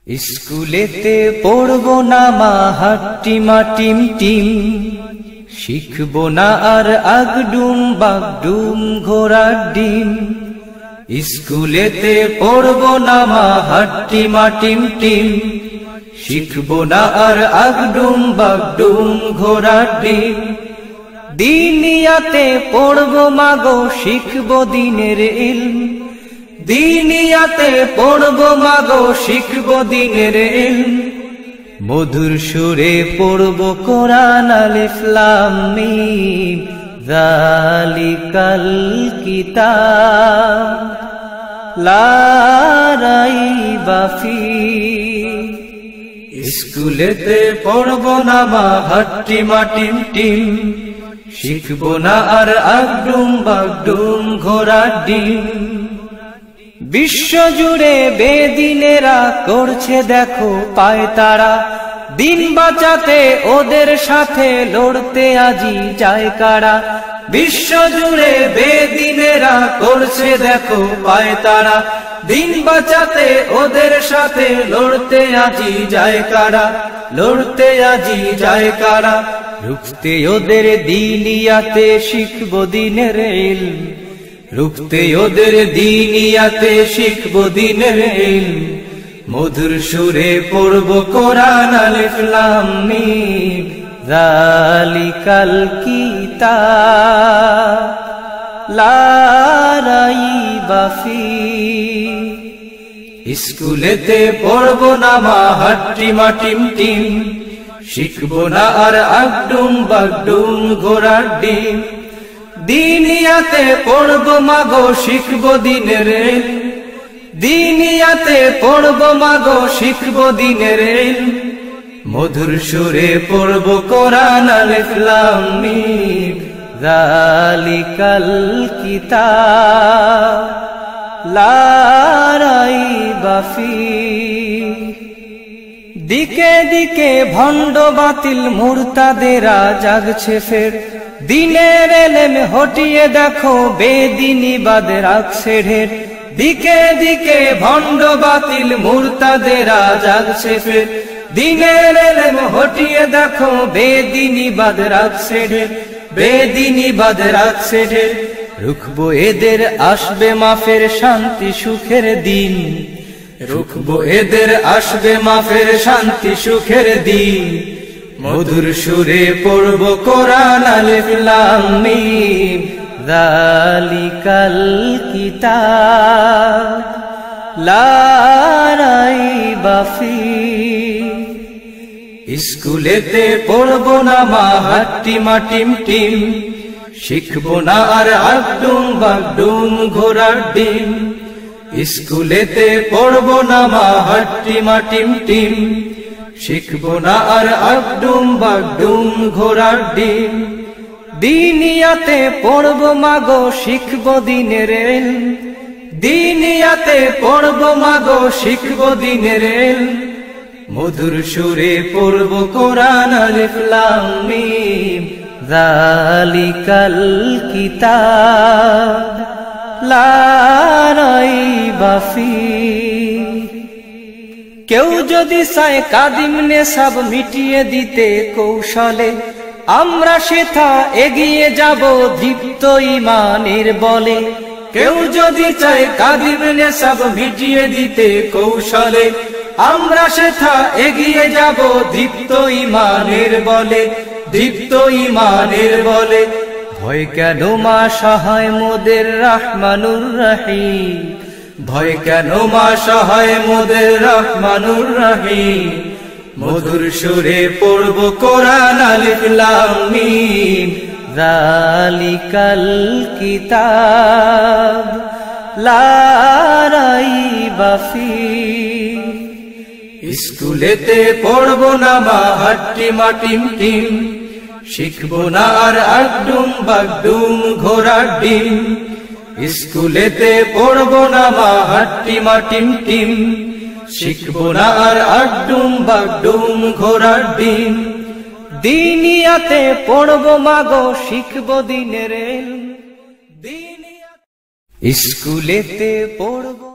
স্কুলেতে পড়বো না মা হাট্টিমা টিম টিম, শিখবো না আর আগডুম বাগডুম ঘোড়ার ডিম। স্কুলেতে পড়বো না মা হাট্টিমা টিম টিম, শিখবো না আর আগডুম বাগডুম ঘোড়ার ডিম। দিনিয়াতে পড়বো মাগো শিখবো দিনের ইলম, দিনিয়াতে পড়বো মাগো শিখবো দিনের ইলম। মধুর সুরে পড়বো কোরআন আলিফ লাম মিম, যালিকাল কিতাব লা রাইবা ফীহ। স্কুলেতে পড়বো না মা হাট্টিমা টিম টিম, শিখবো না আর আগডুম বাগডুম ঘোড়ার ডিম। বিশ্বজুড়ে বেদিনেরা করছে দেখো পায়তারা, দিন বাঁচাতে ওদের সাথে লড়তে আজি যায় কারা। বিশ্বজুড়ে বেদিনেরা করছে দেখো পায়তারা, দিন বাঁচাতে ওদের সাথে লড়তে আজি যায় কারা, লড়তে আজি যায় কারা। রুখতে ওদের দিনিয়াতে শিখবো দিনের ইলম, রুখতে ওদের দিনিয়াতে শিখবো দিনের ইলম। মধুর সুরে পড়বো কোরআন আলিফ লাম মিম, যালিকাল কিতাব লা রাইবা ফীহ। স্কুলেতে পড়বো না মা হাট্টিমা টিম টিম, শিখবো না আর আগডুম বাগডুম ঘোড়ার ডিম। দিনিয়াতে পড়বো মাগো শিখবো দিনের ইলম, দিনিয়াতে পড়বো মাগো শিখবো দিনের ইলম। মধুর সুরে পড়বো কোরআন আলিফ লাম মিম, যালিকাল কিতাব লা রাইবা ফীহ। দিকে দিকে ভণ্ড বাতিল মুরতাদেরা জাগছে ফের, দিনের এলেম হটিয়ে দেখো বেদিনীবাদ রাখছে ঢের। দিকে দিকে ভণ্ড বাতিল মুরতাদেরা জাগছে ফের, দিনের এলেম হটিয়ে দেখো বেদিনীবাদ রাখছে ঢের, বেদিনীবাদ রাখছে ঢের। রুখবো এদের আসবে মাফের শান্তি সুখের দিন, রুখবো এদের আসবে মাফের শান্তি সুখের দিন। মধুর সুরে পড়বো কোরআন আলিফ লাম মিম, যালিকাল কিতাব লা রাইবা ফীহ। স্কুলেতে পড়বো না মা হাট্টিমা টিম টিম, শিখবো না আর আগডুম বাগডুম ঘোড়ার ডিম। স্কুলেতে পড়বো না মা হাট্টিমা টিম টিম, শিখবো না আর আগডুম বাগডুম ঘোড়ার ডিম। দিনিয়াতে পড়বো মাগো শিখবো দিনের ইলম, দিনিয়াতে পড়বো মাগো শিখবো দিনের ইলম। মধুর সুরে পড়বো কোরআন আলিফ লাম মিম, যালিকাল কিতাব লা রাইবা ফীহ। কেউ যদি চায় কাদিম নেশাব মিটিয়ে দিতে কৌশলে, আমরা সেথা এগিয়ে যাব দীপ্ত ঈমানের বলে। কেউ যদি চায় কাদিম নেশাব মিটিয়ে দিতে কৌশলে, আমরা সেথা এগিয়ে যাব দীপ্ত ঈমানের বলে, দীপ্ত ঈমানের বলে। ভয় কেন মা সহায় মোদের রহমানুর রহিম, ভয় কেন মা সহায় মোদের রহমানুর রহিম। মধুর সুরে পড়বো কোরআন আলিফ লাম মিম, যালিকাল কিতাব লা রাইবা ফীহ। স্কুলেতে পড়বো না মা হাট্টিমা টিম টিম, শিখবো না আর আগডুম বাগডুম ঘোড়ার ডিম। স্কুলেতে পড়বো না মা হাট্টিমা টিম টিম, শিখবো না আর আগডুম বাগডুম ঘোড়ার ডিম। দিনিয়াতে পড়বো মাগো শিখবো দিনের ইলম, দিনিয়াতে স্কুলেতে পড়বো।